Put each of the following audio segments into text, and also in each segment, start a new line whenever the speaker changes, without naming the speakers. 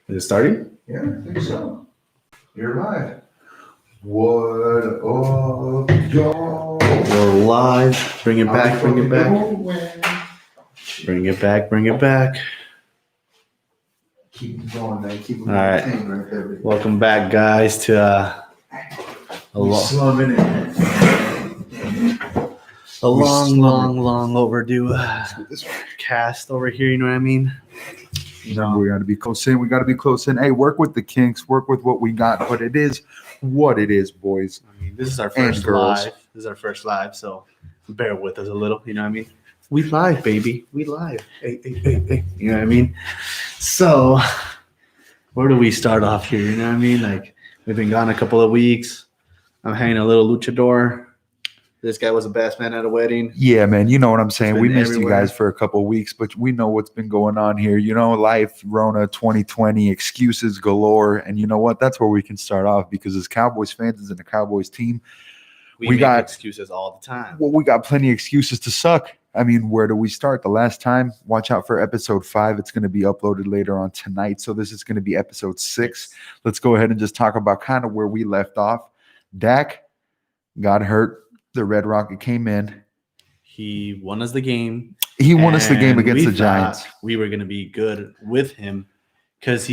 Is it starting?
Yeah, I think so. You're live. What up, y'all?
We're live. Bring it back. Bring it back. Bring it back. Bring it back.
Keep it going, man. Keep it
All right.
right there.
Welcome back, guys, to a
Slumming it.
long overdue cast over here. You know what I mean?
Remember, we got to be close in. We got to be close in. Hey, work with the kinks. Work with what we got. But it is what it is, boys.
I mean, this is our first live. This is our first live, so bear with us a little. You know what I mean? We live, baby. We live. Hey. You know what I mean? So, where do we start off here? You know what I mean? Like, we've been gone a couple of weeks. I'm hanging a little luchador. This guy was the best man at a wedding.
Yeah, man. You know what I'm saying. We missed
everywhere.
you guys for a couple of weeks, but we know what's been going on here. You know, life, Rona 2020, excuses galore. And you know what? That's where we can start off because as Cowboys fans and the Cowboys team,
we got excuses all the time.
Well, we got plenty of excuses to suck. I mean, where do we start? The last time, watch out for episode 5. It's going to be uploaded later on tonight. So this is going to be episode 6. Let's go ahead and just talk about kind of where we left off. Dak got hurt. The Red Rocket came in.
He won us the game.
He won us the game against the Giants.
We were going to be good with him because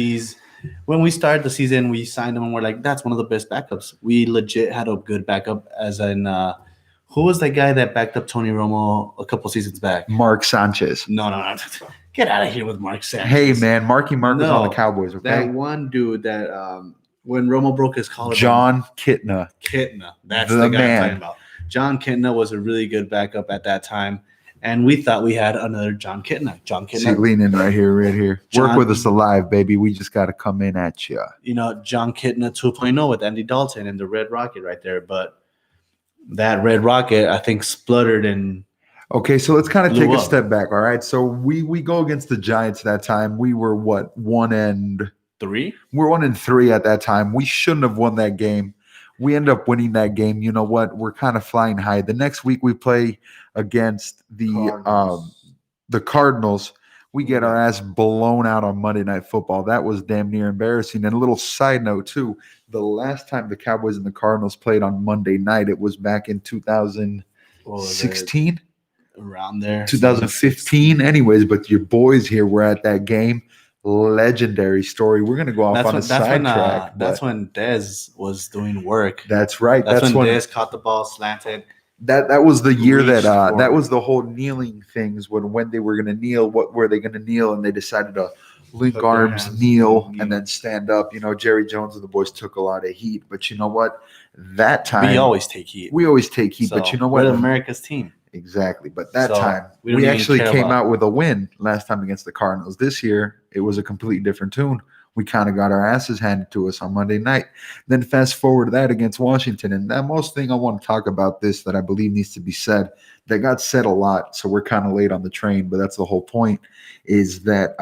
when we started the season, we signed him and we're like, that's one of the best backups. We legit had a good backup as in who was that guy that backed up Tony Romo a couple seasons back?
Mark Sanchez.
No. Get out of here with Mark Sanchez.
Hey, man. Marky Mark was on the Cowboys, okay?
That one dude that when Romo broke his collarbone.
John Kitna.
That's the guy I'm talking about. John Kitna was a really good backup at that time, and we thought we had another John Kitna.
See, lean in right here. Work with us alive, baby. We just got to come in at you.
You know, John Kitna 2.0 with Andy Dalton and the Red Rocket right there. But that Red Rocket, I think, spluttered and
okay, so let's kind of take a step back, all right? So we go against the Giants that time. We were, 1-3? We're 1-3 at that time. We shouldn't have won that game. We end up winning that game. You know what? We're kind of flying high. The next week we play against the Cardinals. We get our ass blown out on Monday Night Football. That was damn near embarrassing. And a little side note, too, the last time the Cowboys and the Cardinals played on Monday night, it was back in 2016?
Around there.
2015. Anyways, but your boys here were at that game. Legendary story. We're going to go off on a sidetrack.
That's when Dez was doing work.
That's right.
That's when Dez caught the ball slanted.
That was the year that was the whole kneeling things when they were going to kneel. What were they going to kneel? And they decided to link arms, kneel, and then stand up. You know, Jerry Jones and the boys took a lot of heat. But you know what? That time
we always take heat.
So, but you know what?
We're America's team.
Exactly. But that time, we actually came out with a win last time against the Cardinals. This year, it was a completely different tune. We kind of got our asses handed to us on Monday night. Then fast forward to that against Washington. And that most thing I want to talk about this that I believe needs to be said, that got said a lot, so we're kind of late on the train, but that's the whole point, is that,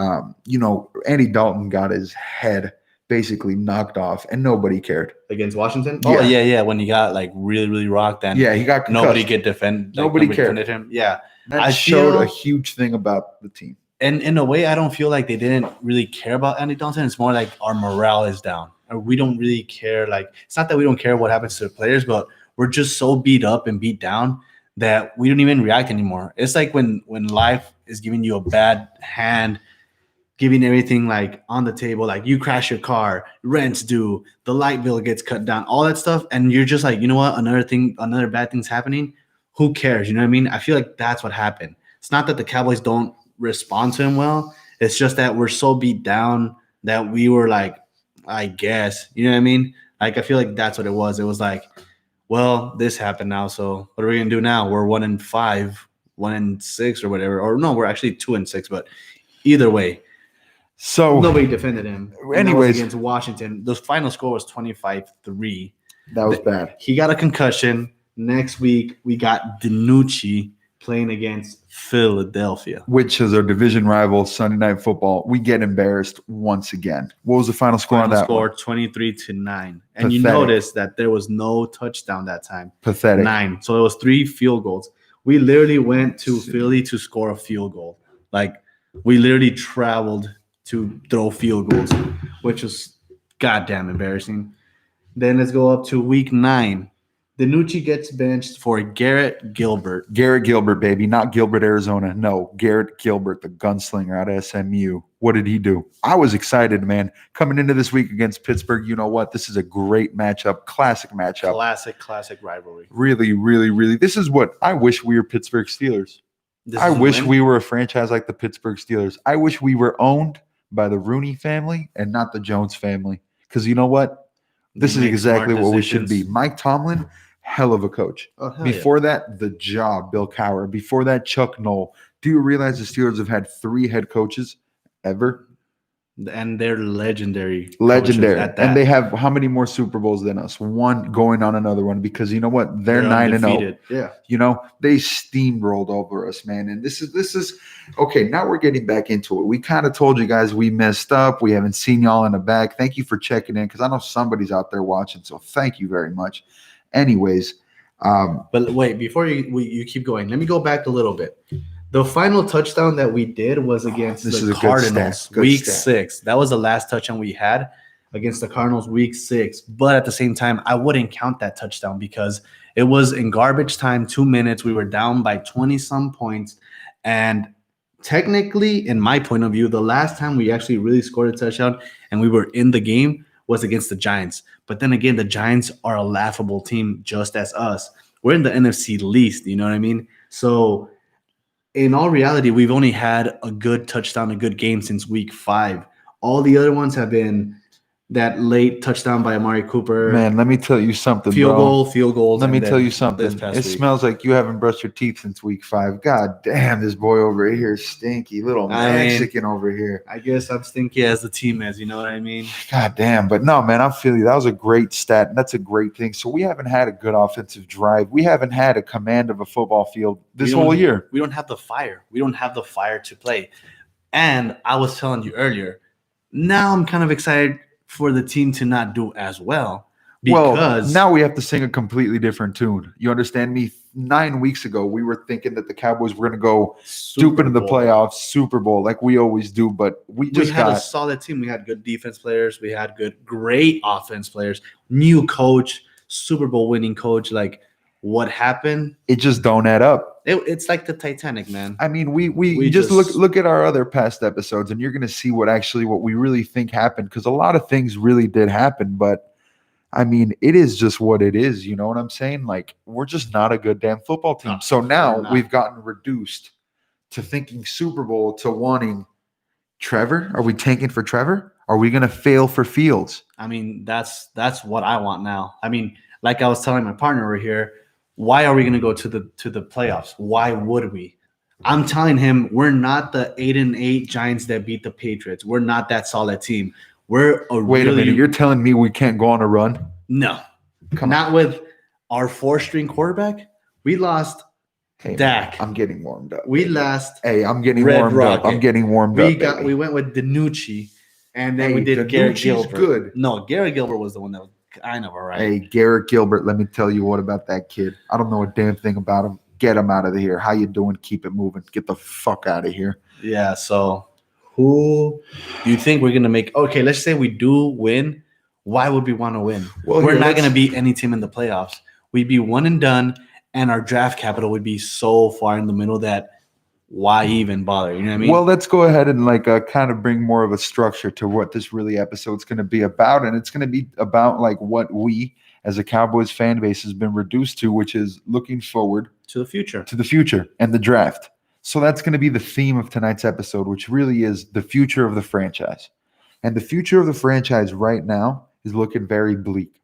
Andy Dalton got his head basically knocked off, and nobody cared.
Against Washington? Yeah. Oh, yeah. When he got, really, really rocked, and
he got concussed.
Nobody could defend.
Nobody cared.
Him. Yeah.
That showed a huge thing about the team.
And in a way, I don't feel like they didn't really care about Andy Dalton. It's more like our morale is down. Or we don't really care. It's not that we don't care what happens to the players, but we're just so beat up and beat down that we don't even react anymore. It's like when life is giving you a bad hand, giving everything on the table, you crash your car, rent's due, the light bill gets cut down, all that stuff. And you're just like, you know what? Another bad thing's happening. Who cares? You know what I mean? I feel like that's what happened. It's not that the Cowboys don't respond to him well. It's just that we're so beat down that we were I guess, you know what I mean? I feel like that's what it was. It was well, this happened now, so what are we gonna do now? We're 1-5, 1-6 or whatever. Or no, we're actually 2-6, but either way.
So
nobody defended him.
Anyways,
against Washington, the final score was 25-3.
That was bad.
He got a concussion. Next week, we got DiNucci playing against Philadelphia,
which is our division rival. Sunday Night Football. We get embarrassed once again. What was the final score on that?
Score 23-9, and you notice that there was no touchdown that time.
Pathetic.
9. So it was 3 field goals. We literally went to Philly to score a field goal. We literally traveled to throw field goals, which was goddamn embarrassing. Then let's go up to week 9. DiNucci gets benched for Garrett Gilbert.
Garrett Gilbert, baby, not Gilbert, Arizona. No, Garrett Gilbert, the gunslinger out of SMU. What did he do? I was excited, man. Coming into this week against Pittsburgh, you know what? This is a great matchup, classic matchup.
Classic rivalry.
Really, really, really. This is what I wish we were Pittsburgh Steelers. I wish we were a franchise like the Pittsburgh Steelers. I wish we were owned by the Rooney family and not the Jones family. Because you know what? This is exactly what we should be. Mike Tomlin, hell of a coach. Before that, the job, Bill Cowher. Before that, Chuck Noll. Do you realize the Steelers have had 3 head coaches ever?
And they're legendary.
And they have how many more Super Bowls than us? 1 going on another one, because you know what? They're 9-0.
Yeah.
You know, they steamrolled over us, man. And this is okay. Now we're getting back into it. We kind of told you guys we messed up. We haven't seen y'all in the back. Thank you for checking in, because I know somebody's out there watching. So thank you very much. Anyways.
But wait, before you keep going, let me go back a little bit. The final touchdown that we did was against the Cardinals, week 6. That was the last touchdown we had against the Cardinals, week 6. But at the same time, I wouldn't count that touchdown because it was in garbage time, 2 minutes. We were down by 20-some points. And technically, in my point of view, the last time we actually really scored a touchdown and we were in the game was against the Giants. But then again, the Giants are a laughable team just as us. We're in the NFC least, you know what I mean? So in all reality, we've only had a good touchdown, a good game since week 5. All the other ones have been that late touchdown by Amari Cooper.
Man, let me tell you something,
field goal.
Let me tell you something. It smells like you haven't brushed your teeth since week 5. God damn, this boy over here is stinky. Little Mexican over here.
I guess I'm stinky as the team is. You know what I mean?
God damn. But no, man, I feel you. That was a great stat. And that's a great thing. So we haven't had a good offensive drive. We haven't had a command of a football field this whole year.
We don't have the fire. We don't have the fire to play. And I was telling you earlier, now I'm kind of excited for the team to not do as well, because
now we have to sing a completely different tune. You understand me? 9 weeks ago, we were thinking that the Cowboys were going to go stoop into the playoffs, Super Bowl, like we always do, but we had
a solid team. We had good defense players. We had great offense players, new coach, Super Bowl winning coach. Like, what happened?
It just don't add up.
It's like the Titanic, man.
I mean, we just look at our other past episodes, and you're going to see what we really think happened, because a lot of things really did happen. But I mean, it is just what it is. You know what I'm saying? Like, we're just not a good damn football team. So now we've gotten reduced to thinking Super Bowl, to wanting Trevor. Are we tanking for Trevor? Are we going to fail for Fields?
I mean, that's what I want now. I mean, like I was telling my partner over here, why are we going to go to the playoffs? Why would we? I'm telling him we're not the 8-8 Giants that beat the Patriots. We're not that solid team. Wait a minute. You're telling me we can't go on a run?
No.
Not with our 4-string quarterback. We lost Dak.
I'm getting warmed up.
I'm getting warmed up. We went with DiNucci, and then we did Garrett Gilbert.
Good.
No, Garrett Gilbert was the one that was kind of all right.
Hey, Garrett Gilbert, let me tell you what about that kid. I don't know a damn thing about him. Get him out of here. How you doing? Keep it moving. Get the fuck out of here.
Yeah, so who do you think we're going to make? Okay, let's say we do win. Why would we want to win? Well, we're not going to beat any team in the playoffs. We'd be one and done, and our draft capital would be so far in the middle that why even bother? You know what I mean?
Well, let's go ahead and kind of bring more of a structure to what this really episode's going to be about. And it's going to be about what we as a Cowboys fan base has been reduced to, which is looking forward
to the
future and the draft. So that's going to be the theme of tonight's episode, which really is the future of the franchise. And the future of the franchise right now is looking very bleak.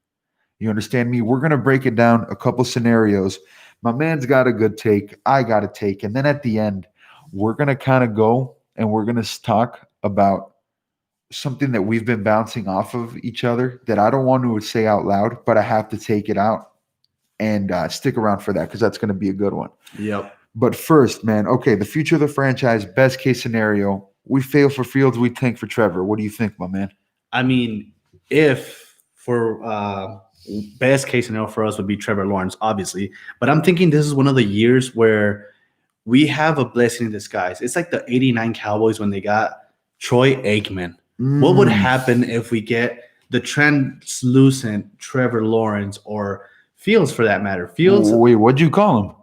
You understand me? We're going to break it down a couple scenarios. My man's got a good take. I got a take. And then at the end, we're going to kind of go and we're going to talk about something that we've been bouncing off of each other that I don't want to say out loud, but I have to take it out, and stick around for that because that's going to be a good one.
Yep.
But first, man, okay, the future of the franchise, best case scenario, we fail for Fields, we tank for Trevor. What do you think, my man?
I mean, if for best case scenario for us would be Trevor Lawrence, obviously. But I'm thinking this is one of the years where we have a blessing in disguise. It's like the 89 Cowboys when they got Troy Aikman. What would happen if we get the translucent Trevor Lawrence or Fields for that matter? Fields.
Wait, what'd you call him?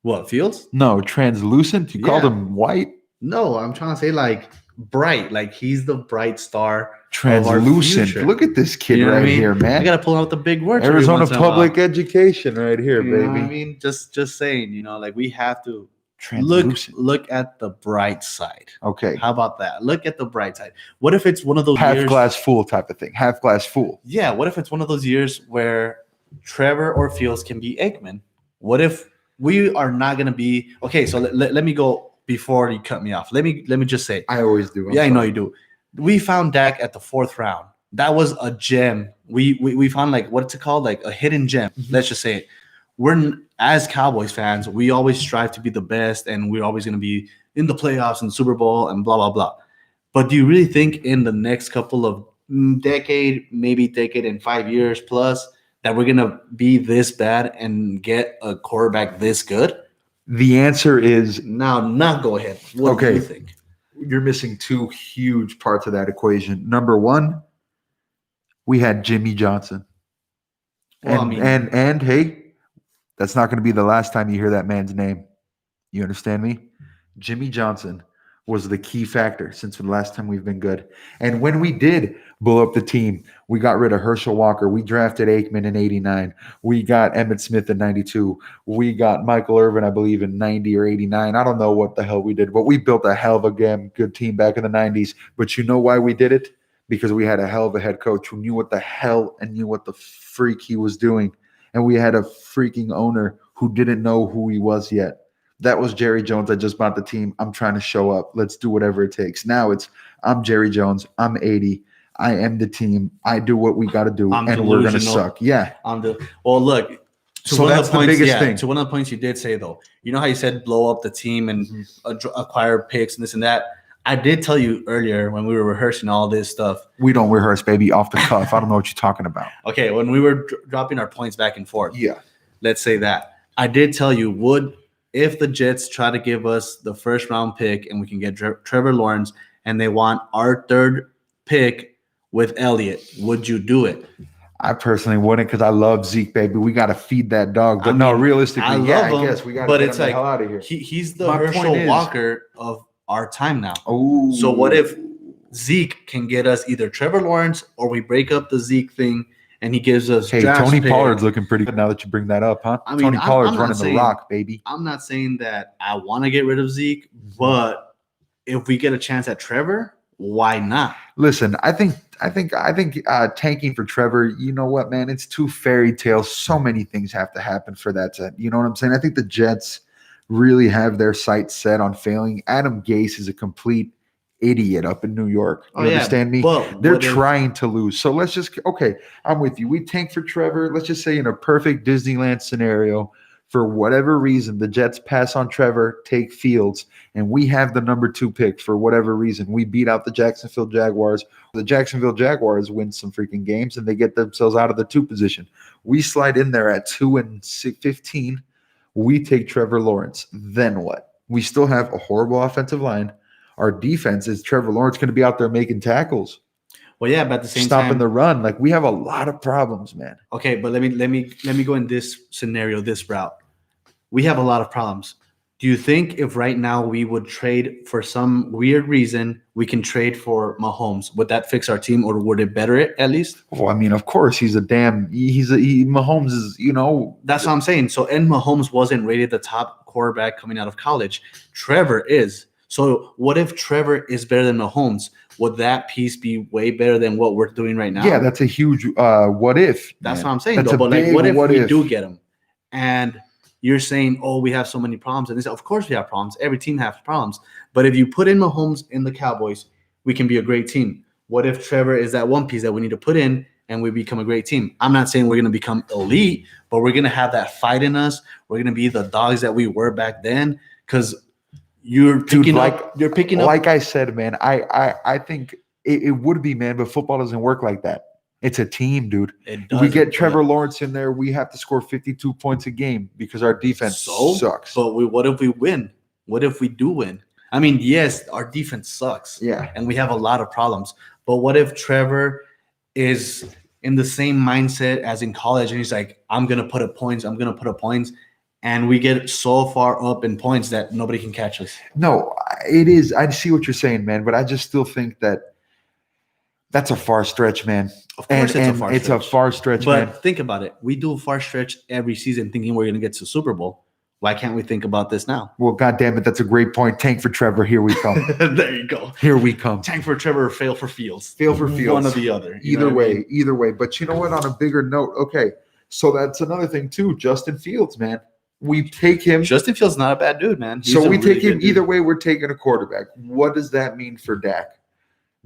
What, Fields?
No, translucent? You called him white?
No, I'm trying to say like bright. Like he's the bright star.
Translucent. Look at this kid here, man.
I gotta pull out the big words.
Arizona public education right here, baby.
Know what I mean, just saying, like we have to look at the bright side.
Okay.
How about that? Look at the bright side. What if it's one of those
half glass full type of thing? Half glass full.
Yeah. What if it's one of those years where Trevor or Fields can be Aikman? What if we are not gonna be okay? So let me go before you cut me off. Let me just say.
I always do.
I know you do. We found Dak at the 4th round. That was a gem. We found like what's it called? Like a hidden gem. Mm-hmm. Let's just say it. We're as Cowboys fans, we always strive to be the best, and we're always going to be in the playoffs and Super Bowl and blah blah blah. But do you really think in the next couple of decade and 5 years plus that we're going to be this bad and get a quarterback this good?
The answer is
now. Go ahead. What do you think?
You're missing 2 huge parts of that equation. Number 1, we had Jimmy Johnson. Well, and hey, that's not going to be the last time you hear that man's name. You understand me? Jimmy Johnson was the key factor since the last time we've been good. And when we did blow up the team, we got rid of Herschel Walker. We drafted Aikman in 89. We got Emmitt Smith in 92. We got Michael Irvin, I believe, in 90 or 89. I don't know what the hell we did, but we built a hell of a damn good team back in the 90s. But you know why we did it? Because we had a hell of a head coach who knew what the hell and knew what the freak he was doing. And we had a freaking owner who didn't know who he was yet. That was Jerry Jones. I just bought the team. I'm trying to show up. Let's do whatever it takes. Now I'm Jerry Jones. I'm 80. I am the team. I do what we got to do, and we're going to suck. Yeah.
Well, look.
So that's the biggest thing.
To one of the points you did say, though, you know how you said blow up the team and acquire picks and this and that? I did tell you earlier when we were rehearsing all this stuff.
We don't rehearse, baby, off the cuff. I don't know what you're talking about.
Okay, when we were dropping our points back and forth.
Yeah.
Let's say that. I did tell you, if the Jets try to give us the 1st round pick and we can get Trevor Lawrence and they want our 3rd pick with Elliott, would you do it?
I personally wouldn't because I love Zeke, baby. We got to feed that dog. But realistically, I guess we got to get him the hell out of here.
He's the Herschel Walker of our time now. Oh, so what if Zeke can get us either Trevor Lawrence or we break up the Zeke thing and he gives us
Tony Pollard's looking pretty good now that you bring that up, huh? I mean, Tony Pollard's running the rock, baby.
I'm not saying that I want to get rid of Zeke, but if we get a chance at Trevor, why not?
Listen, I think tanking for Trevor, you know what, man? It's too fairy tale. So many things have to happen for that to, you know what I'm saying? I think the Jets really have their sights set on failing. Adam Gase is a complete idiot up in New York. You understand me? They're trying to lose. So let's just, I'm with you. We tank for Trevor. Let's just say in a perfect Disneyland scenario, for whatever reason, the Jets pass on Trevor, take Fields, and we have the number 2 pick for whatever reason. We beat out the Jacksonville Jaguars. The Jacksonville Jaguars win some freaking games, and they get themselves out of the 2 position. We slide in there at 2-15. We take Trevor Lawrence. Then what? We still have a horrible offensive line. Our defense is Trevor Lawrence going to be out there making tackles.
Well, yeah, but at the same
time, stopping the run. Like, we have a lot of problems, man.
Okay, but let me go in this scenario, this route. We have a lot of problems. Do you think if right now we would trade for some weird reason, we can trade for Mahomes? Would that fix our team, or would it better it at least?
Well, I mean, of course, Mahomes is,
That's what I'm saying. So, and Mahomes wasn't rated the top quarterback coming out of college. Trevor is. So what if Trevor is better than Mahomes? Would that piece be way better than what we're doing right now?
Yeah, that's a huge what if.
That's what I'm saying. But what if we do get him? And you're saying, we have so many problems. And they say, of course we have problems. Every team has problems. But if you put in Mahomes in the Cowboys, we can be a great team. What if Trevor is that one piece that we need to put in and we become a great team? I'm not saying we're going to become elite, but we're going to have that fight in us. We're going to be the dogs that we were back then, because you're picking up.
Like I said, man, I think it would be, man, but football doesn't work like that. It's a team, dude. We get Trevor Lawrence in there, we have to score 52 points a game because our defense sucks.
But what if we win? What if we do win? I mean, yes, our defense sucks.
Yeah.
And we have a lot of problems. But what if Trevor is in the same mindset as in college and he's like, I'm going to put up points. And we get so far up in points that nobody can catch us.
No, it is. I see what you're saying, man. But I just still think that's a far stretch, man.
Of course,
it's a far stretch,
but
man.
Think about it. We do a far stretch every season thinking we're going to get to the Super Bowl. Why can't we think about this now?
Well, goddamn it, that's a great point. Tank for Trevor. Here we come.
There you go.
Here we come.
Tank for Trevor or fail for Fields.
Fail for Fields.
One or the other.
Either way. But you know what? On a bigger note, okay. So that's another thing too. Justin Fields, man. We take him.
Justin Fields not a bad dude, man.
So we take him either way. We're taking a quarterback. What does that mean for Dak?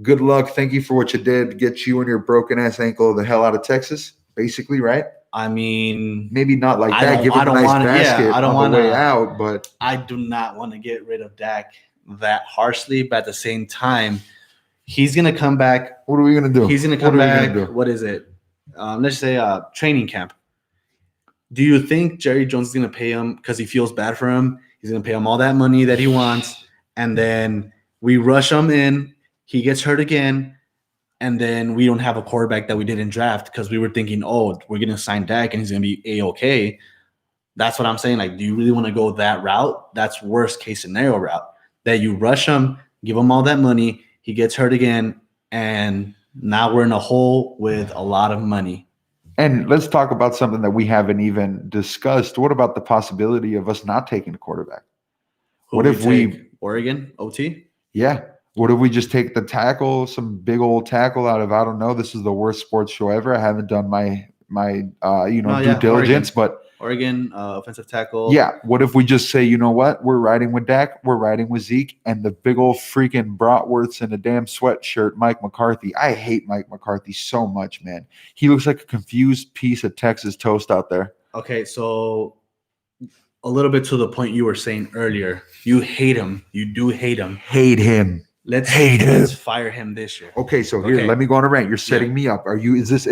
Good luck. Thank you for what you did. Get you and your broken ass ankle the hell out of Texas, basically, right?
I mean,
maybe not like that. Give him a nice basket on the way out, but
I do not want to get rid of Dak that harshly. But at the same time, he's gonna come back.
What are we gonna do?
He's gonna come back. What is it? Let's say training camp. Do you think Jerry Jones is gonna pay him because he feels bad for him? He's gonna pay him all that money that he wants, and then we rush him in. He gets hurt again. And then we don't have a quarterback that we didn't draft because we were thinking, oh, we're going to sign Dak and he's going to be A-okay. That's what I'm saying. Like, do you really want to go that route? That's worst case scenario route. That you rush him, give him all that money, he gets hurt again, and now we're in a hole with a lot of money.
And let's talk about something that we haven't even discussed. What about the possibility of us not taking a quarterback?
What if we Oregon, OT?
Yeah. What if we just take the tackle, some big old tackle out of, I don't know, this is the worst sports show ever. I haven't done my due diligence, but
Oregon offensive tackle.
Yeah. What if we just say, you know what? We're riding with Dak. We're riding with Zeke and the big old freaking bratwursts in a damn sweatshirt, Mike McCarthy. I hate Mike McCarthy so much, man. He looks like a confused piece of Texas toast out there.
Okay. So a little bit to the point you were saying earlier, you hate him. You do hate him.
Hate him.
Let's fire him this year.
Okay, so here, let me go on a rant. You're setting me up. Are you? Is this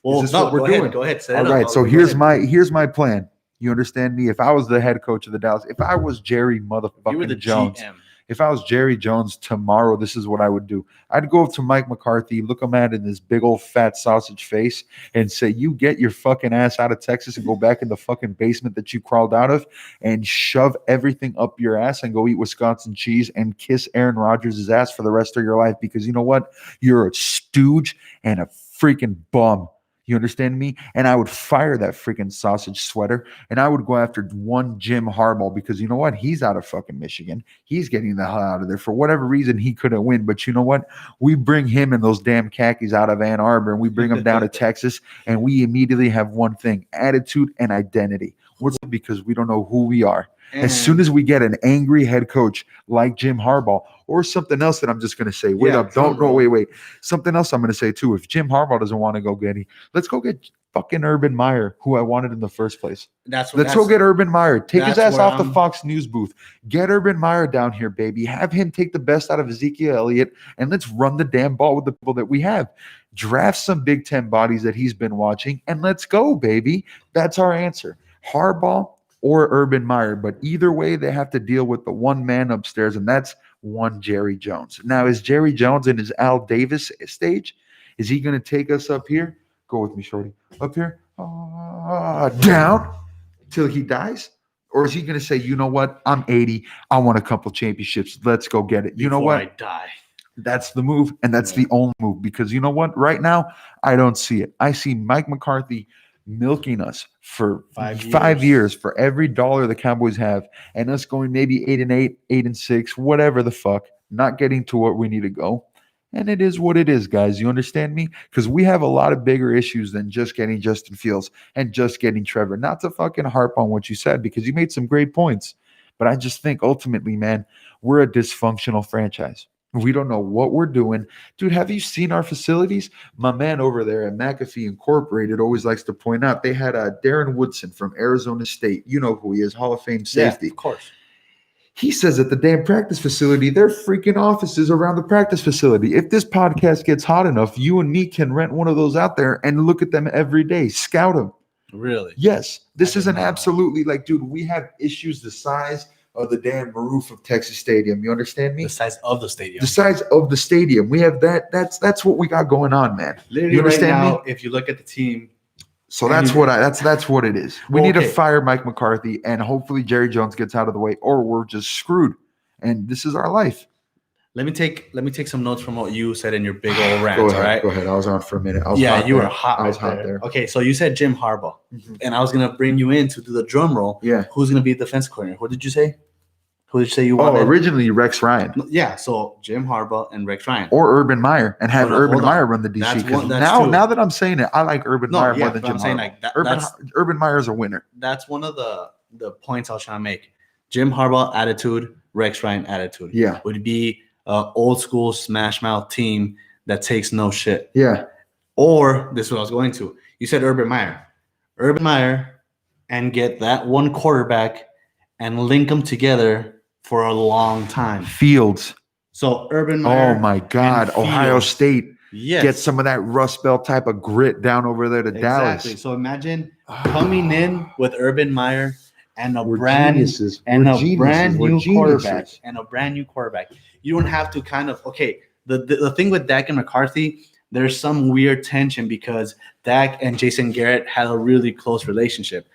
what we're doing?
Go ahead.
All right. So here's my plan. You understand me? If I was the head coach of the Dallas, if I was Jerry motherfucking Jones, GM. If I was Jerry Jones tomorrow, this is what I would do. I'd go up to Mike McCarthy, look him at in his big old fat sausage face, and say, you get your fucking ass out of Texas and go back in the fucking basement that you crawled out of and shove everything up your ass and go eat Wisconsin cheese and kiss Aaron Rodgers' ass for the rest of your life because you know what? You're a stooge and a freaking bum. You understand me? And I would fire that freaking sausage sweater and I would go after one Jim Harbaugh because you know what? He's out of fucking Michigan. He's getting the hell out of there. For whatever reason, he couldn't win. But you know what? We bring him and those damn khakis out of Ann Arbor and we bring them down to Texas and we immediately have one thing, attitude and identity. What's it? Because we don't know who we are. As soon as we get an angry head coach like Jim Harbaugh or something else that I'm just going to say, wait. Something else I'm going to say too. If Jim Harbaugh doesn't want to go get let's go get fucking Urban Meyer, who I wanted in the first place. Let's go get Urban Meyer. Take his ass off the Fox News booth. Get Urban Meyer down here, baby. Have him take the best out of Ezekiel Elliott and let's run the damn ball with the people that we have. Draft some Big Ten bodies that he's been watching and let's go, baby. That's our answer. Harbaugh or Urban Meyer, but either way, they have to deal with the one man upstairs, and that's one Jerry Jones. Now, is Jerry Jones in his Al Davis stage? Is he going to take us up here? Go with me, shorty. Up here, down till he dies? Or is he going to say, you know what? I'm 80. I want a couple championships. Let's go get it. You know what?
I die.
That's the move, and that's the only move because you know what? Right now, I don't see it. I see Mike McCarthy milking us for 5 years for every dollar the Cowboys have and us going maybe 8-8, 8-6, whatever the fuck, not getting to what we need to go. And it is what it is, guys. You understand me? Because we have a lot of bigger issues than just getting Justin Fields and just getting Trevor. Not to fucking harp on what you said because you made some great points. But I just think ultimately, man, we're a dysfunctional franchise. We don't know what we're doing. Dude, have you seen our facilities? My man over there at McAfee Incorporated always likes to point out they had Darren Woodson from Arizona State. You know who he is, Hall of Fame safety.
Yeah, of course.
He says at the damn practice facility, their freaking offices around the practice facility. If this podcast gets hot enough, you and me can rent one of those out there and look at them every day, scout them.
Really?
Yes. This is an absolutely like, dude, we have issues the size of the damn roof of Texas Stadium. You understand me?
The size of the stadium.
The size of the stadium. We have that. That's what we got going on, man.
Literally,
you understand
right now,
me?
if you look at the team.
So that's what it is. We need to fire Mike McCarthy, and hopefully Jerry Jones gets out of the way, or we're just screwed. And this is our life.
Let me take some notes from what you said in your big old rant.
Go ahead,
all right,
go ahead. I was on for a minute.
You were hot. I was hot there. Okay, so you said Jim Harbaugh, and I was gonna bring you in to do the drum roll.
Yeah.
Who's gonna be the defense coordinator? What did you say? Who did you say you wanted?
Oh, originally Rex Ryan.
Yeah, so Jim Harbaugh and Rex Ryan.
Or Urban Meyer, and have Urban Meyer run the DC. Now that I'm saying it, I like Urban Meyer more than Jim Harbaugh. Urban Meyer's a winner.
That's one of the points I was trying to make. Jim Harbaugh attitude, Rex Ryan attitude.
Yeah.
Would be an old school smash mouth team that takes no shit.
Yeah.
Or this is what I was going to. You said Urban Meyer, and get that one quarterback and link them together for a long time.
Fields.
So Urban Meyer.
Oh my God. Ohio State.
Yes.
Get some of that Rust Belt type of grit down over there to Dallas.
So imagine coming in with Urban Meyer and a brand new quarterback. You don't have to kind of the thing with Dak and McCarthy, there's some weird tension because Dak and Jason Garrett had a really close relationship.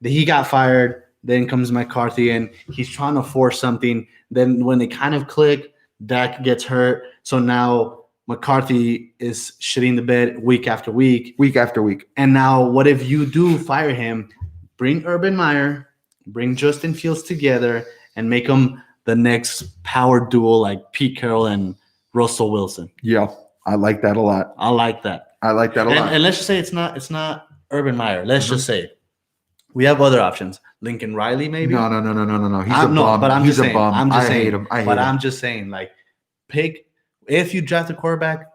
He got fired. Then comes McCarthy, and he's trying to force something. Then when they kind of click, Dak gets hurt. So now McCarthy is shitting the bed week after week. And now what if you do fire him, bring Urban Meyer, bring Justin Fields together, and make them the next power duo like Pete Carroll and Russell Wilson?
Yeah, I like that a lot.
I like that a lot. And let's just say it's not Urban Meyer. Let's just say we have other options. Lincoln Riley, maybe?
No. He's a bum.
But I'm just saying.
I hate him.
I'm just saying, like, if you draft a quarterback,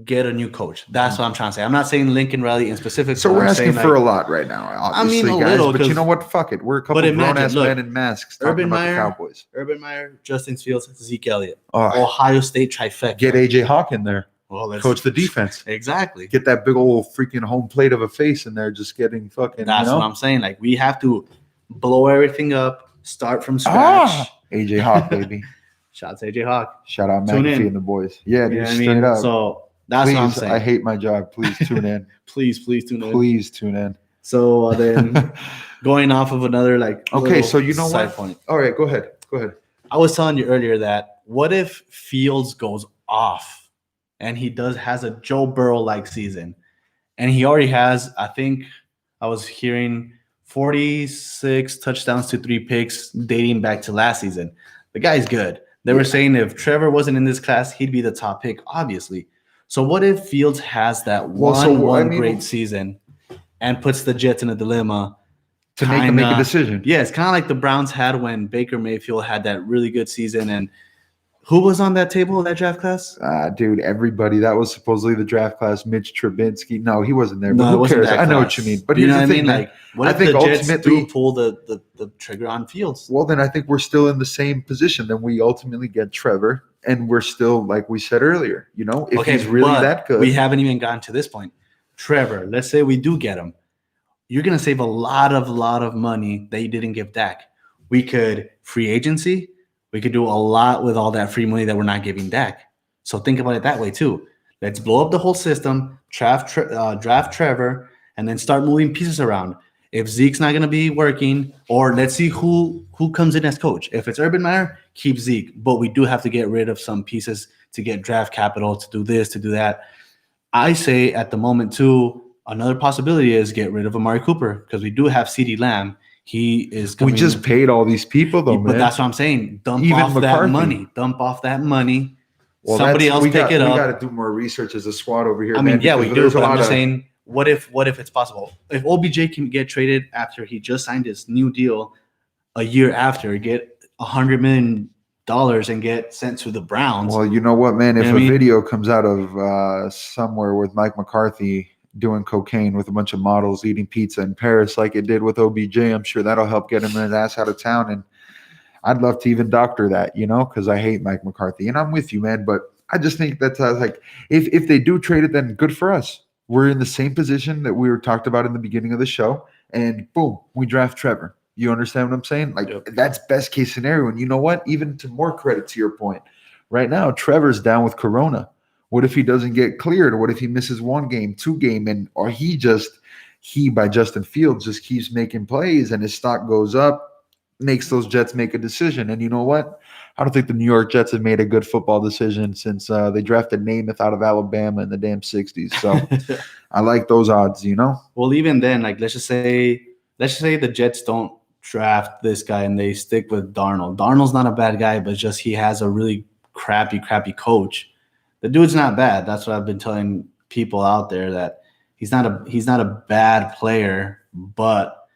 get a new coach. That's what I'm trying to say. I'm not saying Lincoln Riley in specific.
So we're asking for a lot right now, obviously, guys. But you know what? Fuck it. We're a couple of grown-ass men in masks talking about the Cowboys.
Urban Meyer, Justin Fields, Zeke Elliott. Ohio State trifecta.
Get A.J. Hawk in there. Well, coach the defense.
Exactly.
Get that big old freaking home plate of a face in there just getting fucking.
That's what I'm saying. Like, we have to blow everything up, start from scratch.
A.J. Hawk, baby.
Shout out to A.J. Hawk.
Shout out McAfee and the boys. Yeah, dude, straight up.
So that's what I'm saying.
I hate my job. Please tune in.
Please tune in.
Please tune in.
So then going off of another
so you know
side
what?
Point.
All right, go ahead.
I was telling you earlier that what if Fields goes off and he has a Joe Burrow-like season, and he already has, I think I was hearing 46 touchdowns to 3 picks dating back to last season. The guy's good. They were saying if Trevor wasn't in this class, he'd be the top pick, obviously. So what if Fields has that great season and puts the Jets in a dilemma
to make a decision?
Yeah, it's kind of like the Browns had when Baker Mayfield had that really good season. And who was on that table in that draft class?
Dude, everybody. That was supposedly the draft class. Mitch Trubisky. No, he wasn't there. But who cares? I know what you mean. But here's the thing. Like,
what if the Jets do pull the trigger on Fields?
Well, then I think we're still in the same position. Then we ultimately get Trevor, and we're still, like we said earlier, if he's really that good.
We haven't even gotten to this point. Trevor, let's say we do get him. You're going to save a lot of money that you didn't give Dak. We could free agency. We could do a lot with all that free money that we're not giving Dak. So think about it that way too. Let's blow up the whole system, draft Trevor, and then start moving pieces around. If Zeke's not going to be working, or let's see who comes in as coach. If it's Urban Meyer, keep Zeke. But we do have to get rid of some pieces to get draft capital, to do this, to do that. I say at the moment too, another possibility is get rid of Amari Cooper because we do have CeeDee Lamb. He is coming.
We just paid all these people, though,
but
man.
that's what I'm saying. Dump off that money. Well, somebody else pick it up.
We got to do more research as a squad over here.
I mean, yeah, we do. But I'm just saying, what if it's possible? If OBJ can get traded after he just signed his new deal a year after, get $100 million and get sent to the Browns.
Well, you know what, man? If a video comes out of somewhere with Mike McCarthy doing cocaine with a bunch of models eating pizza in Paris like it did with OBJ, I'm sure that'll help get him his ass out of town. And I'd love to even doctor that, because I hate Mike McCarthy. And I'm with you, man. But I just think that's if they do trade it, then good for us. We're in the same position that we were talked about in the beginning of the show. And boom, we draft Trevor. You understand what I'm saying? Like, that's best case scenario. And you know what? Even to more credit to your point, right now, Trevor's down with Corona. What if he doesn't get cleared? What if he misses 1 game, 2 game, or he by Justin Fields just keeps making plays and his stock goes up, makes those Jets make a decision. And you know what? I don't think the New York Jets have made a good football decision since they drafted Namath out of Alabama in the damn 60s. So I like those odds, you know?
Well, even then, like let's just say the Jets don't draft this guy and they stick with Darnold. Darnold's not a bad guy, but just he has a really crappy coach. The dude's not bad. That's what I've been telling people out there, that he's not a bad player, but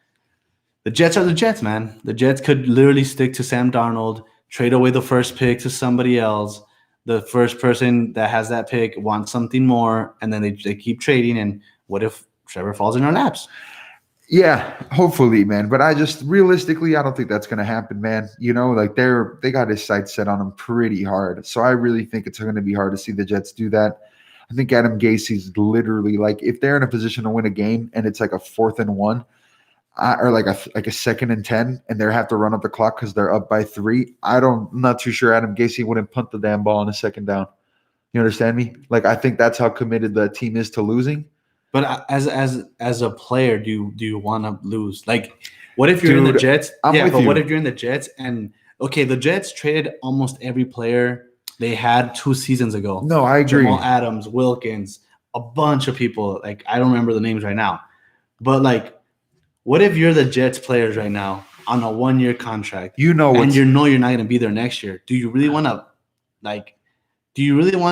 the Jets are the Jets, man. The Jets could literally stick to Sam Darnold, trade away the first pick to somebody else. The first person that has that pick wants something more, and then they keep trading. And what if Trevor falls in our laps?
Yeah, hopefully, man. But I don't think that's going to happen, man. You know, like they got his sights set on him pretty hard. So I really think it's going to be hard to see the Jets do that. I think Adam Gase's literally like, if they're in a position to win a game and it's like a 4th and 1, or like a 2nd and 10, and they have to run up the clock because they're up by 3. I'm not too sure Adam Gase wouldn't punt the damn ball on a 2nd down. You understand me? Like, I think that's how committed the team is to losing.
But as a player, do you want to lose? Like, what if you're in the Jets? What if you're in the Jets and the Jets traded almost every player they had 2 seasons ago.
No, I agree.
Jamal Adams, Wilkins, a bunch of people. Like, I don't remember the names right now, but like, what if you're the Jets players right now on a 1-year contract?
You know
you're not going to be there next year. Do you really want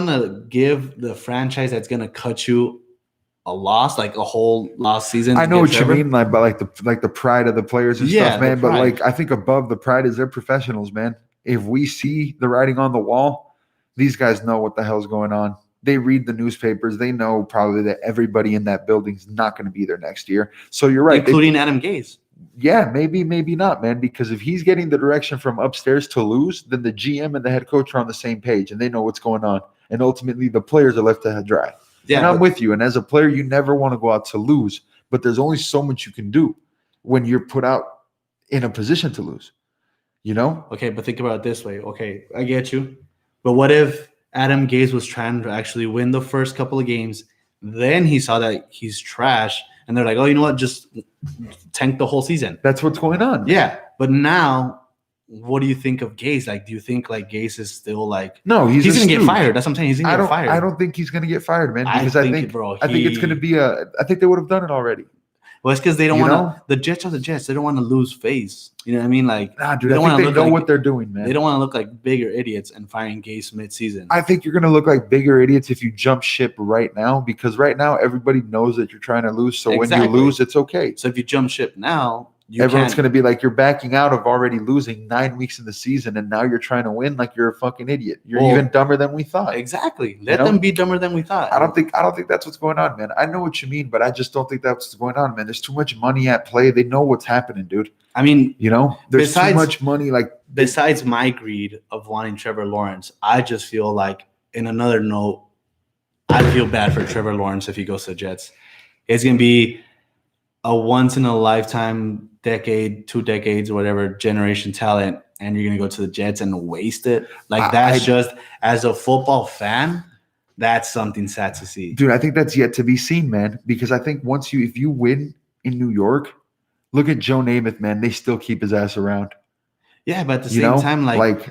to give the franchise that's going to cut you a loss, like a whole lost season?
I know what you mean, like, but like the pride of the players and stuff, man. But like, I think above the pride is they're professionals, man. If we see the writing on the wall, these guys know what the hell's going on. They read the newspapers. They know probably that everybody in that building's not going to be there next year. So you're right,
including Adam Gase.
Yeah, maybe not, man. Because if he's getting the direction from upstairs to lose, then the GM and the head coach are on the same page and they know what's going on. And ultimately, the players are left to dry. Yeah, and I'm with you. And as a player, you never want to go out to lose. But there's only so much you can do when you're put out in a position to lose. You know?
Okay, but think about it this way. Okay, I get you. But what if Adam Gase was trying to actually win the first couple of games, then he saw that he's trash, and they're like, oh, you know what? Just tank the whole season.
That's what's going on.
Yeah, but now, what do you think of Gase? Like, do you think like Gase is still like?
No, he's
going to get fired. That's what I'm saying. He's going to get fired.
I don't think he's going to get fired, man. Because I think it's going to be I think they would have done it already.
Well, it's because they don't want to. The Jets are the Jets. They don't want to lose face. You know what I mean? Like,
nah, dude. I think they know what they're doing, man.
They don't want to look like bigger idiots and firing Gase mid-season.
I think you're going to look like bigger idiots if you jump ship right now, because right now everybody knows that you're trying to lose. So when you lose, it's okay.
So if you jump ship now,
everyone's going to be like, you're backing out of already losing 9 weeks in the season, and now you're trying to win like you're a fucking idiot. You're even dumber than we thought.
Exactly. Let them be dumber than we thought.
I don't think that's what's going on, man. I know what you mean, but I just don't think that's what's going on, man. There's too much money at play. They know what's happening, dude.
I mean,
there's too much money. Like,
besides my greed of wanting Trevor Lawrence, I just feel like, in another note, I feel bad for Trevor Lawrence if he goes to the Jets. It's going to be a once-in-a-lifetime decade, 2 decades, whatever, generation talent, and you're going to go to the Jets and waste it. Like, that's just, as a football fan, that's something sad to see.
Dude, I think that's yet to be seen, man, because I think if you win in New York, look at Joe Namath, man. They still keep his ass around.
Yeah, but at the same time, like,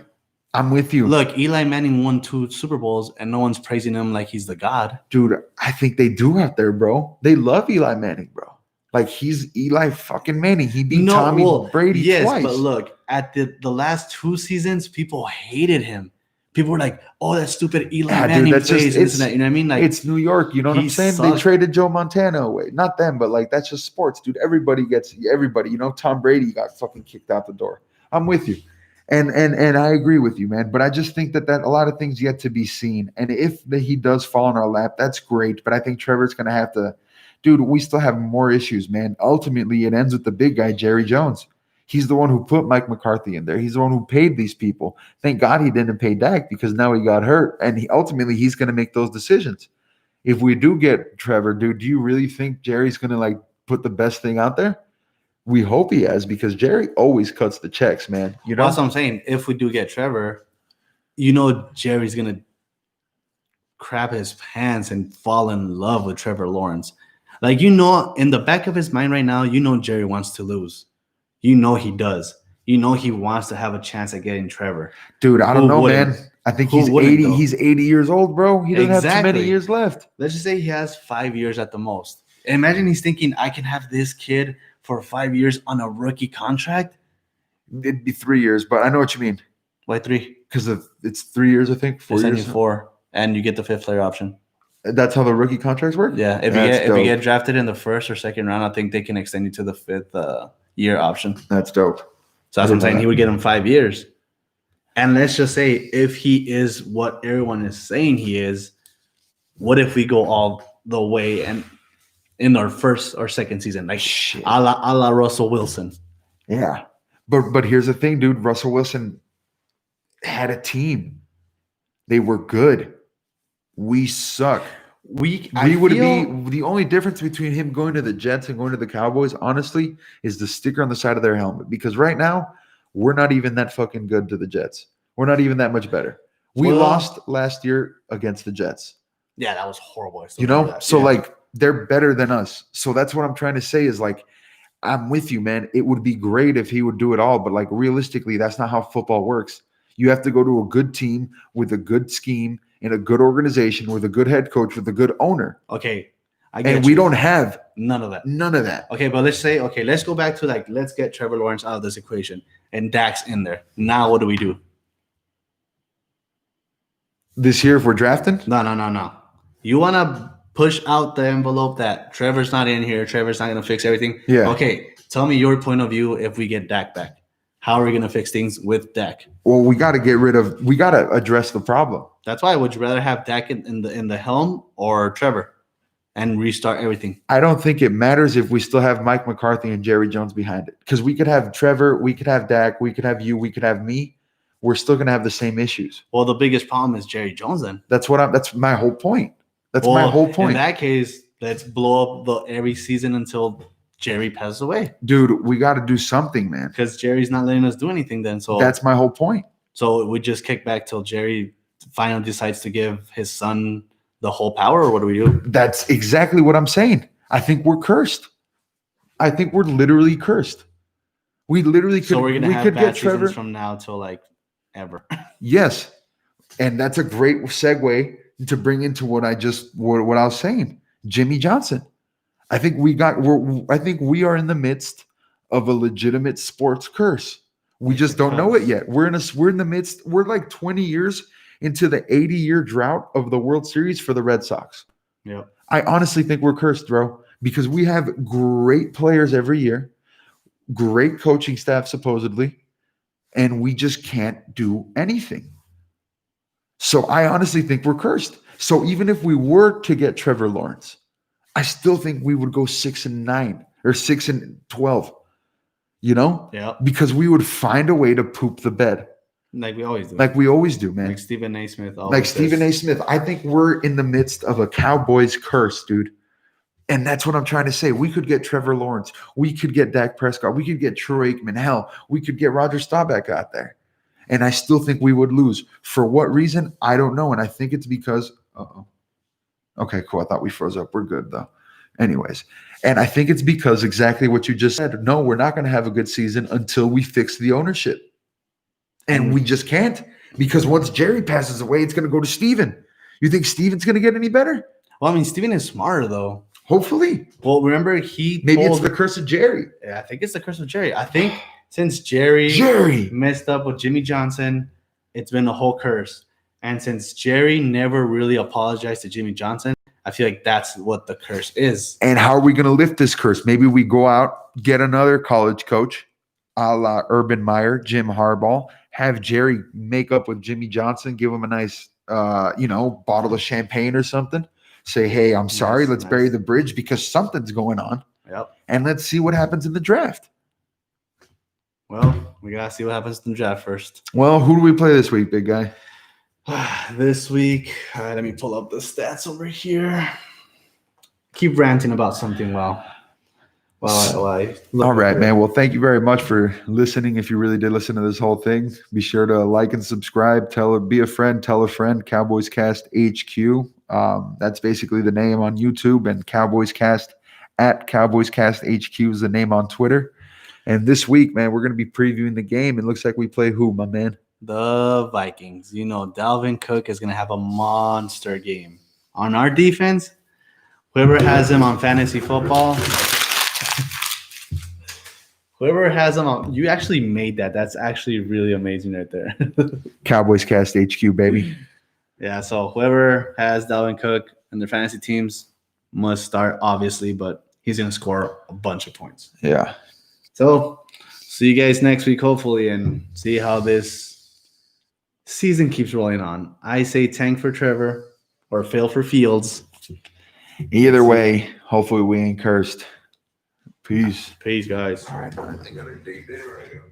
I'm with you.
Look, Eli Manning won 2 Super Bowls, and no one's praising him like he's the god.
Dude, I think they do out there, bro. They love Eli Manning, bro. Like, he's Eli fucking Manning. He beat Tommy Brady twice.
But look, at the last 2 seasons, people hated him. People were like, "Oh, that stupid Eli Manning face." You know what I mean? Like,
it's New York. You know what I'm saying? They traded Joe Montana away. Not them, but like, that's just sports, dude. Everybody gets everybody. You know, Tom Brady got fucking kicked out the door. I'm with you, and I agree with you, man. But I just think that a lot of things yet to be seen. And if he does fall in our lap, that's great. But I think Trevor's gonna have to. Dude, we still have more issues, man. Ultimately, it ends with the big guy, Jerry Jones. He's the one who put Mike McCarthy in there. He's the one who paid these people. Thank God he didn't pay Dak, because now he got hurt. And he's going to make those decisions. If we do get Trevor, dude, do you really think Jerry's going to like put the best thing out there? We hope he has, because Jerry always cuts the checks, man. You know,
that's what I'm saying. If we do get Trevor, you know, Jerry's gonna crap his pants and fall in love with Trevor Lawrence. Like, you know, in the back of his mind right now, you know Jerry wants to lose. You know he does. You know he wants to have a chance at getting Trevor.
Dude, I don't know, man. I think he's 80. Though? He's 80 years old, bro. He doesn't have too many years left.
Let's just say he has 5 years at the most. Imagine he's thinking, I can have this kid for 5 years on a rookie contract.
It'd be 3 years, but I know what you mean.
Why 3?
Because it's 3 years, I think. 4 years.
4, and you get the 5th player option.
That's how the rookie contracts work?
Yeah. If you get drafted in the 1st or 2nd round, I think they can extend you to the 5th year option.
That's dope.
So that's what I'm saying. He would get him 5 years. And let's just say if he is what everyone is saying he is, what if we go all the way and in our 1st or 2nd season, like a la Russell Wilson?
Yeah. But here's the thing, dude. Russell Wilson had a team. They were good. We suck. We would be the only difference between him going to the Jets and going to the Cowboys, honestly, is the sticker on the side of their helmet. Because right now, we're not even that fucking good to the Jets. We're not even that much better. We lost last year against the Jets.
Yeah, that was horrible.
You know? So, like, they're better than us. So that's what I'm trying to say is, like, I'm with you, man. It would be great if he would do it all. But, like, realistically, that's not how football works. You have to go to a good team with a good scheme in a good organization with a good head coach with a good owner.
Okay.
We don't have
none of that.
None of that.
Okay, but let's go back to, like, let's get Trevor Lawrence out of this equation and Dak's in there. Now what do we do?
This year if we're drafting?
No. You want to push out the envelope that Trevor's not in here. Trevor's not going to fix everything.
Yeah.
Okay, tell me your point of view if we get Dak back. How are we going to fix things with Dak?
Well, we got to address the problem.
That's why. Would you rather have Dak in the helm or Trevor and restart everything?
I don't think it matters if we still have Mike McCarthy and Jerry Jones behind it. Because we could have Trevor, we could have Dak, we could have you, we could have me. We're still going to have the same issues.
Well, the biggest problem is Jerry Jones then.
That's my whole point. My whole point.
In that case, let's blow up every season until Jerry passes away.
Dude, we got to do something, man.
Because Jerry's not letting us do anything then. So
that's my whole point.
So we just kick back till Jerry finally decides to give his son the whole power, or what do we do?
That's exactly what I'm saying. I think we're cursed. I think we're literally cursed. We literally could.
So we're gonna have bad seasons from now till like ever.
Yes, and that's a great segue to bring into what I was saying. Jimmy Johnson. I think we are in the midst of a legitimate sports curse. We just don't know it yet. We're in the midst. We're like 20 years into the 80-year drought of the World Series for the Red Sox.
Yeah.
I honestly think we're cursed, bro, because we have great players every year, great coaching staff supposedly, and we just can't do anything. So I honestly think we're cursed. So even if we were to get Trevor Lawrence, I still think we would go 6-9 or 6-12. You know?
Yeah.
Because we would find a way to poop the bed.
Like we always do.
Man.
Like Stephen A. Smith.
I think we're in the midst of a Cowboys curse, dude. And that's what I'm trying to say. We could get Trevor Lawrence. We could get Dak Prescott. We could get Troy Aikman. Hell, we could get Roger Staubach out there. And I still think we would lose. For what reason? I don't know. And I think it's because okay, cool. I thought we froze up. We're good, though. Anyways, and I think it's because exactly what you just said. No, we're not going to have a good season until we fix the ownership. And we just can't, because once Jerry passes away, it's going to go to Steven. You think Steven's going to get any better?
Well, I mean, Steven is smarter, though.
Hopefully.
Well, remember,
it's the curse of Jerry.
Yeah, I think it's the curse of Jerry. I think since Jerry messed up with Jimmy Johnson, it's been a whole curse. And since Jerry never really apologized to Jimmy Johnson, I feel like that's what the curse is.
And how are we going to lift this curse? Maybe we go out, get another college coach, a la Urban Meyer, Jim Harbaugh, have Jerry make up with Jimmy Johnson, give him a nice, bottle of champagne or something. Say, hey, I'm sorry. Let's bury the bridge because something's going on.
Yep.
And let's see what happens in the draft.
Well, we got to see what happens in the draft first.
Well, who do we play this week, big guy?
This week, all right, let me pull up the stats over here. Keep ranting about something. Well,
All right, man. Well, thank you very much for listening. If you really did listen to this whole thing, be sure to like and subscribe. Be a friend, tell a friend. CowboysCastHQ. That's basically the name on YouTube, and CowboysCastHQ is the name on Twitter. And this week, man, we're going to be previewing the game. It looks like we play who, my man?
The Vikings. You know, Dalvin Cook is going to have a monster game. On our defense, whoever has him on fantasy football, whoever has him on, you actually made that. That's actually really amazing right there.
CowboysCastHQ, baby.
Yeah, so whoever has Dalvin Cook and their fantasy teams must start, obviously, but he's going to score a bunch of points.
Yeah.
So, see you guys next week, hopefully, and see how this season keeps rolling on. I say tank for Trevor or fail for Fields.
Either way, hopefully we ain't cursed. Peace.
Peace, guys.
All right, I got a date there.